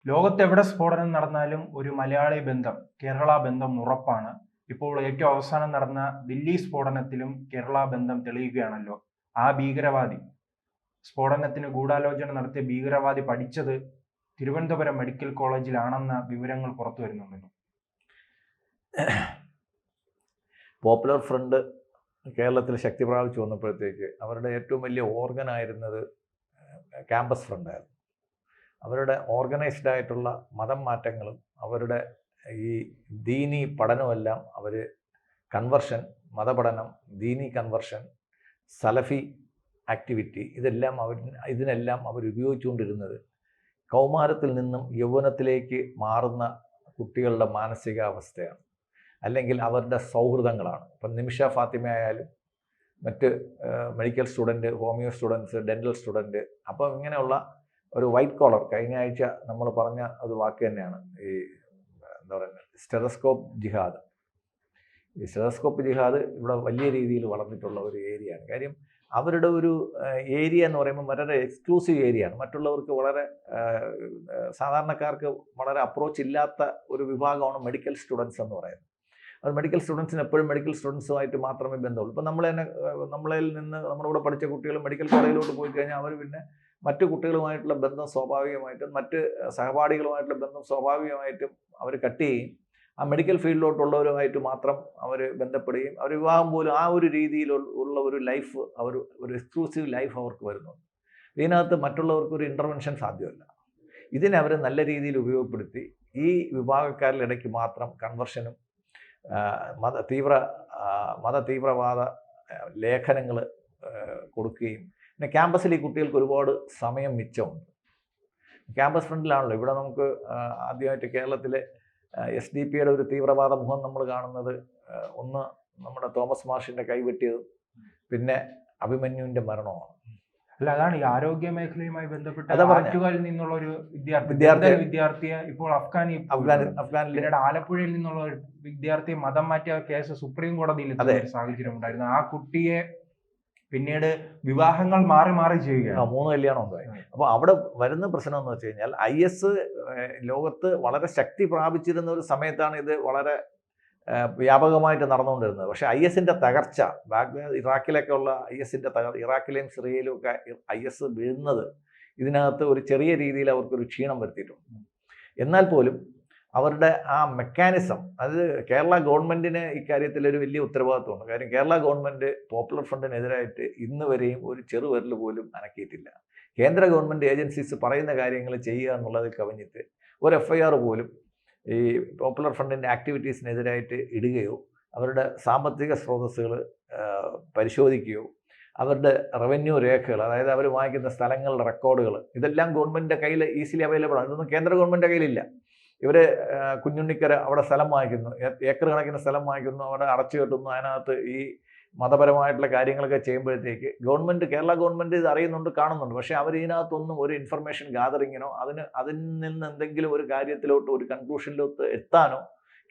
ലോകത്തെവിടെ സ്ഫോടനം നടന്നാലും ഒരു മലയാളി ബന്ധം, കേരള ബന്ധം ഉറപ്പാണ്. ഇപ്പോൾ ഏറ്റവും അവസാനം നടന്ന ദില്ലി സ്ഫോടനത്തിലും കേരള ബന്ധം തെളിയുകയാണല്ലോ. ആ ഭീകരവാദി, സ്ഫോടനത്തിന് ഗൂഢാലോചന നടത്തിയ ഭീകരവാദി പഠിച്ചത് തിരുവനന്തപുരം മെഡിക്കൽ കോളേജിലാണെന്ന വിവരങ്ങൾ പുറത്തു വരുന്നുണ്ടല്ലോ. പോപ്പുലർ ഫ്രണ്ട് കേരളത്തിൽ ശക്തി പ്രാപിച്ചു വന്നപ്പോഴത്തേക്ക് അവരുടെ ഏറ്റവും വലിയ ഓർഗനായിരുന്നത് ക്യാമ്പസ് ഫ്രണ്ടായിരുന്നു. അവരുടെ ഓർഗനൈസ്ഡ് ആയിട്ടുള്ള മതം മാറ്റങ്ങളും അവരുടെ ഈ ദീനി പഠനമെല്ലാം അവർ കൺവർഷൻ, മതപഠനം, ദീനി കൺവർഷൻ, സലഫി ആക്ടിവിറ്റി ഇതിനെല്ലാം അവർ ഉപയോഗിച്ചുകൊണ്ടിരുന്നത് കൗമാരത്തിൽ നിന്നും യൗവനത്തിലേക്ക് മാറുന്ന കുട്ടികളുടെ മാനസികാവസ്ഥയാണ്, അല്ലെങ്കിൽ അവരുടെ സൗഹൃദങ്ങളാണ്. ഇപ്പം നിമിഷ ഫാത്തിമ ആയാലും മറ്റ് medical student, homeo students, dental student, അപ്പോൾ ഇങ്ങനെയുള്ള ഒരു വൈറ്റ് കോളർ, കഴിഞ്ഞ ആഴ്ച നമ്മൾ പറഞ്ഞ ഒരു വാക്ക് തന്നെയാണ് ഈ എന്താ പറയുന്നത് സ്റ്റെതസ്കോപ്പ് ജിഹാദ്. ഈ സ്റ്റെതസ്കോപ്പ് ജിഹാദ് ഇവിടെ വലിയ രീതിയിൽ വളർന്നിട്ടുള്ള ഒരു ഏരിയയാണ്. കാര്യം അവരുടെ ഒരു ഏരിയ എന്ന് പറയുമ്പോൾ വളരെ എക്സ്ക്ലൂസീവ് ഏരിയയാണ്. മറ്റുള്ളവർക്ക് വളരെ സാധാരണക്കാർക്ക് വളരെ അപ്രോച്ച് ഇല്ലാത്ത ഒരു വിഭാഗമാണ് മെഡിക്കൽ സ്റ്റുഡൻസ് എന്ന് പറയുന്നത്. അത് മെഡിക്കൽ സ്റ്റുഡൻസിന് എപ്പോഴും മെഡിക്കൽ സ്റ്റുഡൻസുമായിട്ട് മാത്രമേ ബന്ധമുള്ളൂ. ഇപ്പം നമ്മളിൽ നിന്ന് നമ്മുടെ കൂടെ പഠിച്ച കുട്ടികൾ മെഡിക്കൽ കോളേജിലോട്ട് പോയി കഴിഞ്ഞാൽ അവർ പിന്നെ മറ്റു കുട്ടികളുമായിട്ടുള്ള ബന്ധം സ്വാഭാവികമായിട്ടും മറ്റ് സഹപാഠികളുമായിട്ടുള്ള ബന്ധം സ്വാഭാവികമായിട്ടും അവർ കട്ട് ചെയ്യും. ആ മെഡിക്കൽ ഫീൽഡിലോട്ടുള്ളവരുമായിട്ട് മാത്രം അവർ ബന്ധപ്പെടുകയും അവർ വിവാഹം പോലും ആ ഒരു രീതിയിലുള്ള ഒരു ലൈഫ്, ഒരു എക്സ്ക്ലൂസീവ് ലൈഫ് അവർക്ക് വരുന്നുണ്ട്. ഇതിനകത്ത് മറ്റുള്ളവർക്ക് ഒരു ഇൻ്റർവെൻഷൻ സാധ്യമല്ല. ഇതിനെ അവർ നല്ല രീതിയിൽ ഉപയോഗപ്പെടുത്തി ഈ വിഭാഗക്കാരുടെ ഇടയ്ക്ക് മാത്രം കൺവെർഷനും മത തീവ്രവാദ ലേഖനങ്ങൾ കൊടുക്കുകയും പിന്നെ ക്യാമ്പസിൽ ഈ കുട്ടികൾക്ക് ഒരുപാട് സമയം മിച്ചമുണ്ട്. ക്യാമ്പസ് ഫ്രണ്ടിലാണല്ലോ ഇവിടെ നമുക്ക് ആദ്യമായിട്ട് കേരളത്തിലെ SDP-യുടെ ഒരു തീവ്രവാദ മുഖം നമ്മൾ കാണുന്നത്. ഒന്ന് നമ്മുടെ തോമസ് മാഷിൻ്റെ കൈവെട്ടിയതും പിന്നെ അഭിമന്യുവിൻ്റെ മരണമാണ്. അല്ല, അതാണ് ഈ ആരോഗ്യ മേഖലയുമായി ബന്ധപ്പെട്ട് ആറ്റുകാലിൽ നിന്നുള്ള ഒരു വിദ്യാർത്ഥിയെ ഇപ്പോൾ പിന്നീട് ആലപ്പുഴയിൽ നിന്നുള്ള ഒരു വിദ്യാർത്ഥിയെ മതം മാറ്റിയ കേസ് സുപ്രീം കോടതിയിൽ എത്തുന്ന ഒരു സാഹചര്യം ഉണ്ടായിരുന്നു. ആ കുട്ടിയെ പിന്നീട് വിവാഹങ്ങൾ മാറി മാറി ചെയ്യുകയാണ്. 3 കല്യാണം ഉണ്ടായി. അപ്പോൾ അവിടെ വരുന്ന പ്രശ്നം എന്ന് വെച്ച് കഴിഞ്ഞാൽ IS ലോകത്ത് വളരെ ശക്തി പ്രാപിച്ചിരുന്ന ഒരു സമയത്താണ് ഇത് വളരെ വ്യാപകമായിട്ട് നടന്നുകൊണ്ടിരുന്നത്. പക്ഷേ IS-ൻ്റെ തകർച്ച, ബാഗ്ദാദ്, ഇറാഖിലൊക്കെ ഉള്ള IS-ൻ്റെ ഇറാഖിലെയും സിറിയയിലും ഒക്കെ IS വീഴുന്നത് ഇതിനകത്ത് ഒരു ചെറിയ രീതിയിൽ അവർക്കൊരു ക്ഷീണം വരുത്തിയിട്ടുണ്ട്. എന്നാൽ പോലും അവരുടെ ആ മെക്കാനിസം, അത് കേരള ഗവൺമെൻറ്റിന് ഇക്കാര്യത്തിൽ ഒരു വലിയ ഉത്തരവാദിത്വമുണ്ട്. കാര്യം കേരള ഗവൺമെൻറ് പോപ്പുലർ ഫ്രണ്ടിനെതിരായിട്ട് ഇന്ന് വരെയും ഒരു ചെറുവിരൽ പോലും അനക്കിയിട്ടില്ല. കേന്ദ്ര ഗവൺമെൻറ് ഏജൻസീസ് പറയുന്ന കാര്യങ്ങൾ ചെയ്യുക എന്നുള്ളതിൽ കവിഞ്ഞിട്ട് ഒരു FIR പോലും ഈ പോപ്പുലർ ഫ്രണ്ടിൻ്റെ ആക്ടിവിറ്റീസിനെതിരായിട്ട് ഇടുകയോ അവരുടെ സാമ്പത്തിക സ്രോതസ്സുകൾ പരിശോധിക്കുകയോ അവരുടെ റവന്യൂ രേഖകൾ, അതായത് അവർ വാങ്ങിക്കുന്ന സ്ഥലങ്ങളുടെ റെക്കോർഡുകൾ, ഇതെല്ലാം ഗവൺമെൻറ്റിൻ്റെ കയ്യിൽ ഈസിലി അവൈലബിൾ ആണ്. ഇതൊന്നും കേന്ദ്ര ഗവൺമെൻറ്റിൻ്റെ കയ്യിലില്ല. ഇവർ കുഞ്ഞുണ്ണിക്കര അവിടെ സ്ഥലം വാങ്ങിക്കുന്നു, ഏക്കർ കണക്കിന് സ്ഥലം വാങ്ങിക്കുന്നു, അവിടെ അടച്ചു കെട്ടുന്നു. അതിനകത്ത് ഈ മതപരമായിട്ടുള്ള കാര്യങ്ങളൊക്കെ ചെയ്യുമ്പോഴത്തേക്ക് കേരള ഗവൺമെൻറ് ഇത് അറിയുന്നുണ്ട്, കാണുന്നുണ്ട്. പക്ഷേ അവർ ഇതിനകത്തൊന്നും ഒരു ഇൻഫർമേഷൻ ഗാദറിങ്ങിനോ അതിൽ നിന്ന് എന്തെങ്കിലും ഒരു കാര്യത്തിലോട്ട് ഒരു കൺക്ലൂഷനിലോട്ട് എത്താനോ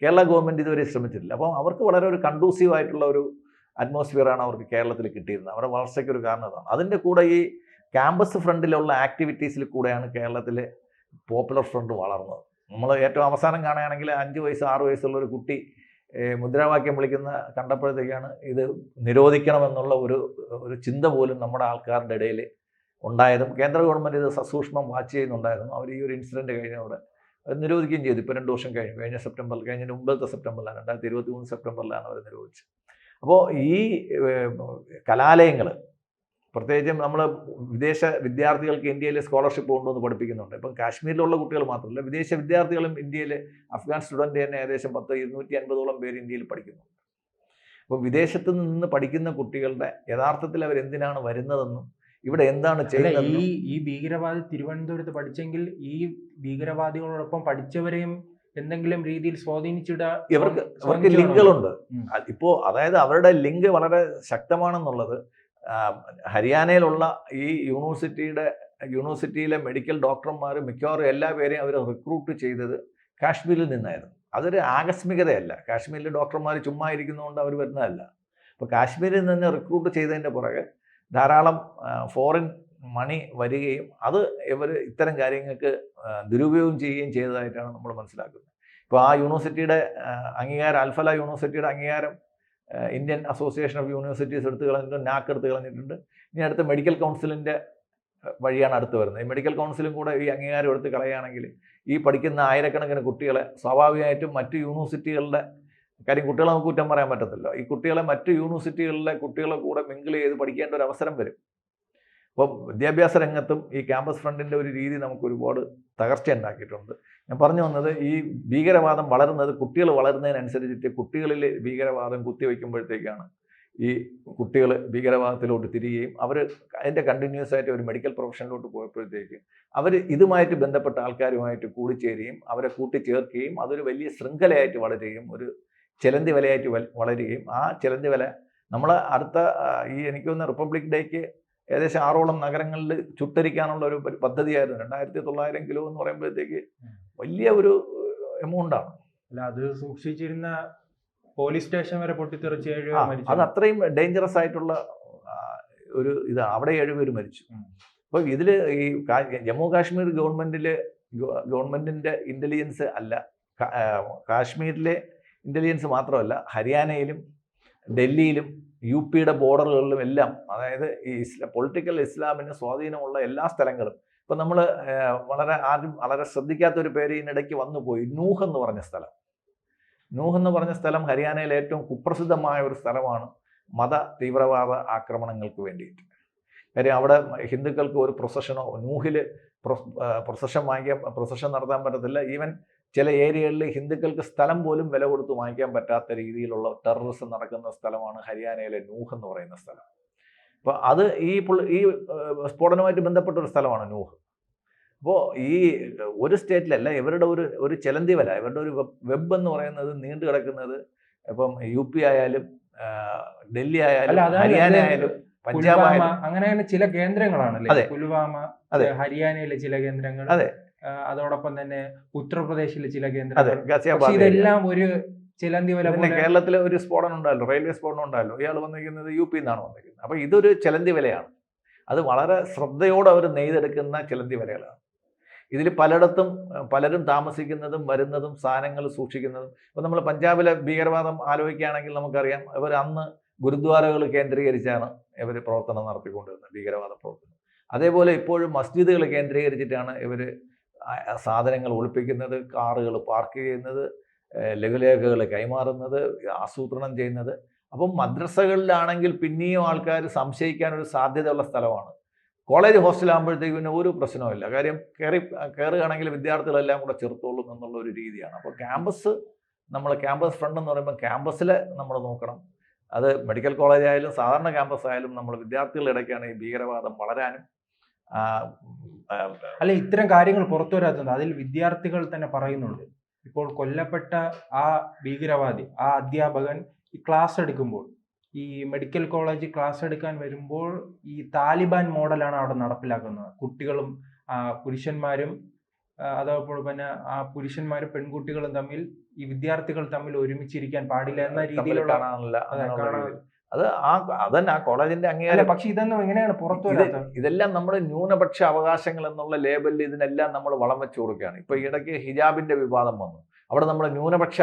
കേരള ഗവൺമെൻറ് ഇതുവരെ ശ്രമിച്ചിട്ടില്ല. അപ്പം അവർക്ക് വളരെ ഒരു കണ്ടൂസീവ് ആയിട്ടുള്ള ഒരു അറ്റ്മോസ്ഫിയറാണ് അവർക്ക് കേരളത്തിൽ കിട്ടിയിരുന്നത്. അവരുടെ വളർച്ചയ്ക്ക് ഒരു കാരണം അതാണ്. അതിൻ്റെ കൂടെ ഈ ക്യാമ്പസ് ഫ്രണ്ടിലുള്ള ആക്ടിവിറ്റീസിൽ കൂടെയാണ് കേരളത്തിൽ പോപ്പുലർ ഫ്രണ്ട് വളർന്നത്. നമ്മൾ ഏറ്റവും അവസാനം കാണുകയാണെങ്കിൽ 5 വയസ്സ് 6 വയസ്സുള്ള ഒരു കുട്ടി മുദ്രാവാക്യം വിളിക്കുന്ന കണ്ടപ്പോഴത്തേക്കാണ് ഇത് നിരോധിക്കണമെന്നുള്ള ഒരു ചിന്ത പോലും നമ്മുടെ ആൾക്കാരുടെ ഇടയിൽ ഉണ്ടായതും കേന്ദ്ര ഗവൺമെൻറ് ഇത് സസൂക്ഷ്മം വാച്ച് ചെയ്യുന്നുണ്ടായിരുന്നു. അവർ ഈ ഒരു ഇൻസിഡൻറ്റ് കഴിഞ്ഞതോടെ അത് നിരോധിക്കുകയും ചെയ്തു. ഇപ്പോൾ 2 വർഷം കഴിഞ്ഞ മുമ്പത്തെ സെപ്റ്റംബറിലാണ്, 2023 സെപ്റ്റംബറിലാണ് അവർ നിരോധിച്ചത്. അപ്പോൾ ഈ കലാലയങ്ങൾ പ്രത്യേകിച്ചും നമ്മൾ വിദേശ വിദ്യാർത്ഥികൾക്ക് ഇന്ത്യയിൽ സ്കോളർഷിപ്പ് കൊണ്ടുവന്ന് പഠിപ്പിക്കുന്നുണ്ട്. ഇപ്പം കാശ്മീരിലുള്ള കുട്ടികൾ മാത്രമല്ല, വിദേശ വിദ്യാർത്ഥികളും ഇന്ത്യയിൽ അഫ്ഗാൻ സ്റ്റുഡൻറ്റ് തന്നെ ഏകദേശം 250ഓളം പേര് ഇന്ത്യയിൽ പഠിക്കുന്നുണ്ട്. അപ്പോൾ വിദേശത്ത് നിന്ന് പഠിക്കുന്ന കുട്ടികളുടെ യഥാർത്ഥത്തിൽ അവരെന്തിനാണ് വരുന്നതെന്നും ഇവിടെ എന്താണ് ചെയ്യുന്നത്, ഈ ഭീകരവാദി തിരുവനന്തപുരത്ത് പഠിച്ചെങ്കിൽ ഈ ഭീകരവാദികളോടൊപ്പം പഠിച്ചവരെയും എന്തെങ്കിലും രീതിയിൽ സ്വാധീനിച്ചിടാൻ ഇവർക്ക് ലിങ്കുകളുണ്ട്. ഇപ്പോൾ അതായത് അവരുടെ ലിങ്ക് വളരെ ശക്തമാണെന്നുള്ളത് ഹരിയാനയിലുള്ള ഈ യൂണിവേഴ്സിറ്റിയിലെ മെഡിക്കൽ ഡോക്ടർമാർ മിക്കവാറും എല്ലാ പേരെയും അവർ റിക്രൂട്ട് ചെയ്തത് കാശ്മീരിൽ നിന്നായിരുന്നു. അതൊരു ആകസ്മികതയല്ല. കാശ്മീരിലെ ഡോക്ടർമാർ ചുമ്മാ ഇരിക്കുന്നതുകൊണ്ട് അവർ വരുന്നതല്ല. അപ്പോൾ കാശ്മീരിൽ നിന്ന് റിക്രൂട്ട് ചെയ്തതിൻ്റെ പുറകെ ധാരാളം ഫോറിൻ മണി വരികയും അത് ഇവർ ഇത്തരം കാര്യങ്ങൾക്ക് ദുരുപയോഗം ചെയ്യുകയും ചെയ്തതായിട്ടാണ് നമ്മൾ മനസ്സിലാക്കുന്നത്. ഇപ്പോൾ ആ യൂണിവേഴ്സിറ്റിയുടെ അംഗീകാരം, അൽഫല യൂണിവേഴ്സിറ്റിയുടെ അംഗീകാരം ഇന്ത്യൻ അസോസിയേഷൻ ഓഫ് യൂണിവേഴ്സിറ്റീസ് എടുത്ത് കളഞ്ഞിട്ടുണ്ട്, നാക്ക് എടുത്ത് കളഞ്ഞിട്ടുണ്ട്. ഇനി അടുത്ത മെഡിക്കൽ കൗൺസിലിൻ്റെ വഴിയാണ് അടുത്ത് വരുന്നത്. ഈ മെഡിക്കൽ കൗൺസിലും കൂടെ ഈ അംഗീകാരം എടുത്ത് കളയുകയാണെങ്കിൽ ഈ പഠിക്കുന്ന ആയിരക്കണക്കിന് കുട്ടികളെ സ്വാഭാവികമായിട്ടും മറ്റ് യൂണിവേഴ്സിറ്റികളുടെ കാര്യം, കുട്ടികളെ നമുക്ക് കുറ്റം പറയാൻ പറ്റത്തില്ല, ഈ കുട്ടികളെ മറ്റ് യൂണിവേഴ്സിറ്റികളിലെ കുട്ടികളെ കൂടെ മിങ്കിൾ ചെയ്ത് പഠിക്കേണ്ട ഒരു അവസരം വരും. അപ്പം വിദ്യാഭ്യാസ രംഗത്തും ഈ ക്യാമ്പസ് ഫ്രണ്ടിൻ്റെ ഒരു രീതി നമുക്ക് ഒരുപാട് തകർച്ച ഉണ്ടാക്കിയിട്ടുണ്ട്. ഞാൻ പറഞ്ഞു വന്നത്, ഈ ഭീകരവാദം വളരുന്നത് കുട്ടികൾ വളരുന്നതിനനുസരിച്ചിട്ട് കുട്ടികളിൽ ഭീകരവാദം കുത്തിവെക്കുമ്പോഴത്തേക്കാണ് ഈ കുട്ടികൾ ഭീകരവാദത്തിലോട്ട് തിരികുകയും അവർ അതിൻ്റെ കണ്ടിന്യൂസ് ആയിട്ട് ഒരു മെഡിക്കൽ പ്രൊഫഷനിലോട്ട് പോയപ്പോഴത്തേക്ക് അവർ ഇതുമായിട്ട് ബന്ധപ്പെട്ട ആൾക്കാരുമായിട്ട് കൂടിച്ചേരുകയും അവരെ കൂട്ടിച്ചേർക്കുകയും അതൊരു വലിയ ശൃംഖലയായിട്ട് വളരുകയും ഒരു ചിലന്തി വലയായിട്ട് വളരുകയും ആ ചിലന്തി വല നമ്മൾ അടുത്ത എനിക്ക് തോന്നുന്ന റിപ്പബ്ലിക് ഡേക്ക് ഏകദേശം 6ഓളം നഗരങ്ങളിൽ ചുട്ടരിക്കാനുള്ള ഒരു പദ്ധതിയായിരുന്നു. 2900 കിലോ എന്ന് പറയുമ്പോഴത്തേക്ക് വലിയ ഒരു എമൗണ്ടാണ്. അല്ല, അത് സൂക്ഷിച്ചിരുന്ന പോലീസ് സ്റ്റേഷൻ വരെ പൊട്ടിത്തെറിച്ച് 7 പേർ മരിച്ചു. അത് അത്രയും ഡേഞ്ചറസ് ആയിട്ടുള്ള ഒരു ഇതാണ്. അവിടെ 7 പേര് മരിച്ചു. അപ്പോൾ ഇതിൽ ഈ ജമ്മു കാശ്മീർ ഗവൺമെന്റിന്റെ ഇന്റലിജൻസ് അല്ല, കാശ്മീരിലെ ഇന്റലിജൻസ് മാത്രമല്ല, ഹരിയാനയിലും ഡൽഹിയിലും UPയുടെ ബോർഡറുകളിലും എല്ലാം, അതായത് ഈ പൊളിറ്റിക്കൽ ഇസ്ലാമിന് സ്വാധീനമുള്ള എല്ലാ സ്ഥലങ്ങളും. ഇപ്പം നമ്മൾ വളരെ ശ്രദ്ധിക്കാത്തൊരു പേര് ഇതിനിടയ്ക്ക് വന്നുപോയി, നൂഹ് എന്ന് പറഞ്ഞ സ്ഥലം. നൂഹ് എന്ന് പറഞ്ഞ സ്ഥലം ഹരിയാനയിലെ ഏറ്റവും കുപ്രസിദ്ധമായ ഒരു സ്ഥലമാണ് മത തീവ്രവാദ ആക്രമണങ്ങൾക്ക് വേണ്ടിയിട്ട്. കാര്യം അവിടെ ഹിന്ദുക്കൾക്ക് ഒരു പ്രൊസഷനോ, നൂഹിൽ പ്രൊസഷൻ നടത്താൻ പറ്റത്തില്ല. ഈവൻ ചില ഏരിയകളിൽ ഹിന്ദുക്കൾക്ക് സ്ഥലം പോലും വില കൊടുത്ത് വാങ്ങിക്കാൻ പറ്റാത്ത രീതിയിലുള്ള ടെററിസം നടക്കുന്ന സ്ഥലമാണ് ഹരിയാനയിലെ നൂഹ് എന്ന് പറയുന്ന സ്ഥലം. അപ്പോൾ അത് ഈ സ്ഫോടനവുമായിട്ട് ബന്ധപ്പെട്ട ഒരു സ്ഥലമാണ് നൂഹ്. അപ്പോൾ ഈ ഒരു സ്റ്റേറ്റിലല്ല, ഇവരുടെ ഒരു ചിലന്തി വല, ഇവരുടെ ഒരു വെബ് എന്ന് പറയുന്നത് നീണ്ടു കിടക്കുന്നത് ഇപ്പം UP ആയാലും ഡൽഹി ആയാലും ഹരിയാന ആയാലും പഞ്ചാബ് ആയാലും അങ്ങനെ ചില കേന്ദ്രങ്ങളാണ്. പുൽവാമ, ഹരിയാനയിലെ ചില കേന്ദ്രങ്ങൾ, അതോടൊപ്പം തന്നെ ഉത്തർപ്രദേശിലെ ചില കേന്ദ്രങ്ങൾ, ഇതെല്ലാം ഒരു ചിലന്തി വല. കേരളത്തിലെ ഒരു സ്ഫോടനം ഉണ്ടായല്ലോ, റെയിൽവേ സ്ഫോടനം ഉണ്ടായല്ലോ, ഇയാൾ വന്നിരിക്കുന്നത് UP നിന്നാണ് വന്നിരിക്കുന്നത്. അപ്പോൾ ഇതൊരു ചിലന്തി വലയാണ്. അത് വളരെ ശ്രദ്ധയോടെ അവർ നെയ്തെടുക്കുന്ന ചിലന്തി വലകളാണ്. ഇതിൽ പലരും താമസിക്കുന്നതും വരുന്നതും സാധനങ്ങൾ സൂക്ഷിക്കുന്നതും. ഇപ്പോൾ നമ്മൾ പഞ്ചാബിലെ ഭീകരവാദം ആലോചിക്കുകയാണെങ്കിൽ നമുക്കറിയാം, ഇവർ അന്ന് ഗുരുദ്വാരകൾ കേന്ദ്രീകരിച്ചാണ് ഇവർ പ്രവർത്തനം നടത്തിക്കൊണ്ടിരുന്നത്, ഭീകരവാദ പ്രവർത്തനം. അതേപോലെ ഇപ്പോഴും മസ്ജിദുകൾ കേന്ദ്രീകരിച്ചിട്ടാണ് ഇവർ സാധനങ്ങൾ ഒളിപ്പിക്കുന്നത്, കാറുകൾ പാർക്ക് ചെയ്യുന്നത്, ലഘുലേഖകൾ കൈമാറുന്നത്, ആസൂത്രണം ചെയ്യുന്നത്. അപ്പം മദ്രസകളിലാണെങ്കിൽ പിന്നെയും ആൾക്കാർ സംശയിക്കാനൊരു സാധ്യതയുള്ള സ്ഥലമാണ്. കോളേജ് ഹോസ്റ്റലാകുമ്പോഴത്തേക്ക് പിന്നെ ഒരു പ്രശ്നവുമില്ല. കാര്യം കയറുകയാണെങ്കിൽ വിദ്യാർത്ഥികളെല്ലാം കൂടെ ചെറുത്തോളും എന്നുള്ള ഒരു രീതിയാണ്. അപ്പോൾ ക്യാമ്പസ് ഫ്രണ്ട് എന്ന് പറയുമ്പോൾ ക്യാമ്പസിൽ നമ്മൾ നോക്കണം. അത് മെഡിക്കൽ കോളേജ് ആയാലും സാധാരണ ക്യാമ്പസ് ആയാലും നമ്മൾ വിദ്യാർത്ഥികളുടെ ഇടയ്ക്കാണ് ഈ ഭീകരവാദം വളരാനും. അല്ല, ഇത്തരം കാര്യങ്ങൾ പുറത്തു വരാത്തത് അതിൽ വിദ്യാർത്ഥികൾ തന്നെ പറയുന്നുണ്ട്. ഇപ്പോൾ കൊല്ലപ്പെട്ട ആ ഭീകരവാദി, ആ അധ്യാപകൻ ഈ ക്ലാസ് എടുക്കുമ്പോൾ, ഈ മെഡിക്കൽ കോളേജ് ക്ലാസ് എടുക്കാൻ വരുമ്പോൾ ഈ താലിബാൻ മോഡലാണ് അവിടെ നടപ്പിലാക്കുന്നത്. കുട്ടികളും പുരുഷന്മാരും, അതേപോലെ തന്നെ ആ പുരുഷന്മാരും പെൺകുട്ടികളും തമ്മിൽ, ഈ വിദ്യാർത്ഥികൾ തമ്മിൽ ഒരുമിച്ചിരിക്കാൻ പാടില്ല എന്ന രീതിയിലുള്ള അതന്നെ ആ കോളേജിന്റെ അംഗീകാരം. പക്ഷെ ഇതൊന്നും എങ്ങനെയാണ് പുറത്തു വരുന്നത്? ഇതെല്ലാം നമ്മൾ ന്യൂനപക്ഷ അവകാശങ്ങൾ എന്നുള്ള ലേബലിൽ ഇതിനെല്ലാം നമ്മൾ വളം വെച്ചു കൊടുക്കുകയാണ്. ഇപ്പൊ ഇടയ്ക്ക് ഹിജാബിന്റെ വിവാദം വന്നു, അവിടെ നമ്മൾ ന്യൂനപക്ഷ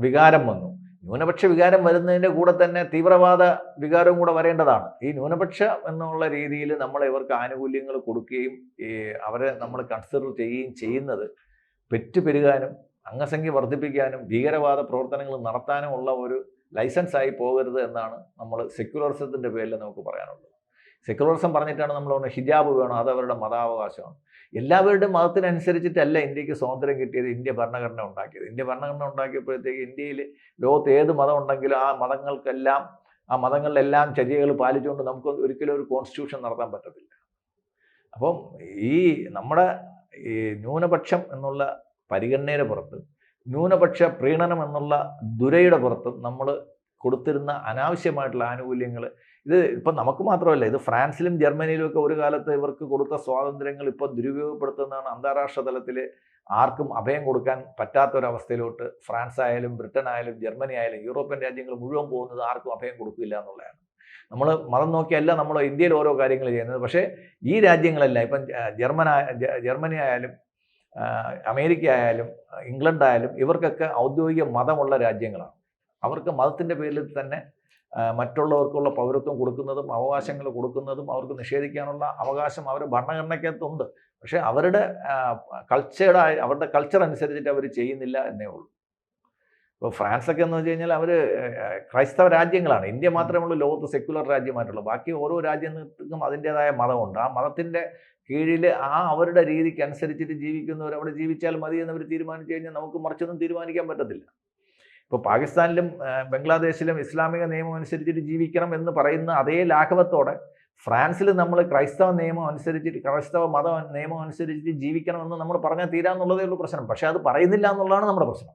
വികാരം വന്നു. ന്യൂനപക്ഷ വികാരം വരുന്നതിൻ്റെ കൂടെ തന്നെ തീവ്രവാദ വികാരവും കൂടെ വരേണ്ടതാണ്. ഈ ന്യൂനപക്ഷ എന്നുള്ള രീതിയിൽ നമ്മൾ ഇവർക്ക് ആനുകൂല്യങ്ങൾ കൊടുക്കുകയും അവരെ നമ്മൾ കൺസിഡർ ചെയ്യുകയും ചെയ്യുന്നത് പെരുകാനും അംഗസംഖ്യ വർദ്ധിപ്പിക്കാനും ഭീകരവാദ പ്രവർത്തനങ്ങൾ നടത്താനും ഉള്ള ഒരു ലൈസൻസായി പോകരുത് എന്നാണ് നമ്മൾ സെക്യുലറിസത്തിൻ്റെ പേരിൽ നമുക്ക് പറയാനുള്ളത്. സെക്യുലറിസം പറഞ്ഞിട്ടാണ് നമ്മൾ പറഞ്ഞത് ഹിജാബ് വേണം, അത് അവരുടെ മതാവകാശമാണ്. എല്ലാവരുടെയും മതത്തിനനുസരിച്ചിട്ടല്ല ഇന്ത്യക്ക് സ്വാതന്ത്ര്യം കിട്ടിയത്, ഇന്ത്യ ഭരണഘടന ഉണ്ടാക്കിയത്. ഇന്ത്യ ഭരണഘടന ഉണ്ടാക്കിയപ്പോഴത്തേക്ക് ഇന്ത്യയിൽ ലോകത്ത് ഏത് മതം ഉണ്ടെങ്കിലും ആ മതങ്ങളിലെല്ലാം ചര്യകൾ പാലിച്ചുകൊണ്ട് നമുക്ക് ഒരിക്കലും ഒരു കോൺസ്റ്റിറ്റ്യൂഷൻ നടത്താൻ പറ്റത്തില്ല. അപ്പം നമ്മുടെ ഈ ന്യൂനപക്ഷം എന്നുള്ള പരിഗണനയുടെ പുറത്ത്, ന്യൂനപക്ഷ പ്രീണനം എന്നുള്ള ദുരയുടെ പുറത്തും നമ്മൾ കൊടുത്തിരുന്ന അനാവശ്യമായിട്ടുള്ള ആനുകൂല്യങ്ങൾ, ഇത് ഇപ്പം നമുക്ക് മാത്രമല്ല, ഇത് ഫ്രാൻസിലും ജർമ്മനിയിലും ഒക്കെ ഒരു കാലത്ത് ഇവർക്ക് കൊടുത്ത സ്വാതന്ത്ര്യങ്ങൾ ഇപ്പോൾ ദുരുപയോഗപ്പെടുത്തുന്നതാണ്. അന്താരാഷ്ട്ര തലത്തിൽ ആർക്കും അഭയം കൊടുക്കാൻ പറ്റാത്തൊരവസ്ഥയിലോട്ട് ഫ്രാൻസ് ആയാലും ബ്രിട്ടൻ ആയാലും ജർമ്മനി ആയാലും യൂറോപ്യൻ രാജ്യങ്ങൾ മുഴുവൻ പോകുന്നത് ആർക്കും അഭയം കൊടുക്കില്ല എന്നുള്ളതാണ്. നമ്മൾ മതം നോക്കിയല്ല നമ്മൾ ഇന്ത്യയിൽ ഓരോ കാര്യങ്ങൾ ചെയ്യുന്നത്. പക്ഷേ ഈ രാജ്യങ്ങളെല്ലാം ഇപ്പം ജർമ്മനി ആയാലും അമേരിക്ക ആയാലും ഇംഗ്ലണ്ട് ആയാലും ഇവർക്കൊക്കെ ഔദ്യോഗിക മതമുള്ള രാജ്യങ്ങളാണ്. അവർക്ക് മതത്തിൻ്റെ പേരിൽ തന്നെ മറ്റുള്ളവർക്കുള്ള പൗരത്വം കൊടുക്കുന്നതും അവകാശങ്ങൾ കൊടുക്കുന്നതും അവർക്ക് നിഷേധിക്കാനുള്ള അവകാശം അവരുടെ ഭരണഘടനയ്ക്കകത്തുണ്ട്. പക്ഷേ അവരുടെ കൾച്ചർ അനുസരിച്ചിട്ട് അവർ ചെയ്യുന്നില്ല എന്നേ ഉള്ളൂ. ഇപ്പോൾ ഫ്രാൻസൊക്കെ എന്ന് വെച്ച് കഴിഞ്ഞാൽ അവർ ക്രൈസ്തവ രാജ്യങ്ങളാണ്. ഇന്ത്യ മാത്രമേ ഉള്ളൂ ലോകത്ത് സെക്യുലർ രാജ്യമായിട്ടുള്ളൂ. ബാക്കി ഓരോ രാജ്യങ്ങൾക്കും അതിൻ്റേതായ മതമുണ്ട്. ആ മതത്തിൻ്റെ കീഴിൽ അവരുടെ രീതിക്ക് അനുസരിച്ചിട്ട് ജീവിക്കുന്നവർ അവിടെ ജീവിച്ചാൽ മതി എന്നവർ തീരുമാനിച്ചു കഴിഞ്ഞാൽ നമുക്ക് മറിച്ചൊന്നും തീരുമാനിക്കാൻ പറ്റത്തില്ല. ഇപ്പോൾ പാകിസ്ഥാനിലും ബംഗ്ലാദേശിലും ഇസ്ലാമിക നിയമം അനുസരിച്ചിട്ട് ജീവിക്കണം എന്ന് പറയുന്ന അതേ ലാഘവത്തോടെ ഫ്രാൻസിൽ നമ്മൾ ക്രൈസ്തവ മത നിയമം അനുസരിച്ചിട്ട് ജീവിക്കണമെന്ന് നമ്മൾ പറഞ്ഞാൽ തീരാന്നുള്ളതേ ഉള്ളൂ പ്രശ്നം. പക്ഷേ അത് പറയുന്നില്ല എന്നുള്ളതാണ് നമ്മുടെ പ്രശ്നം.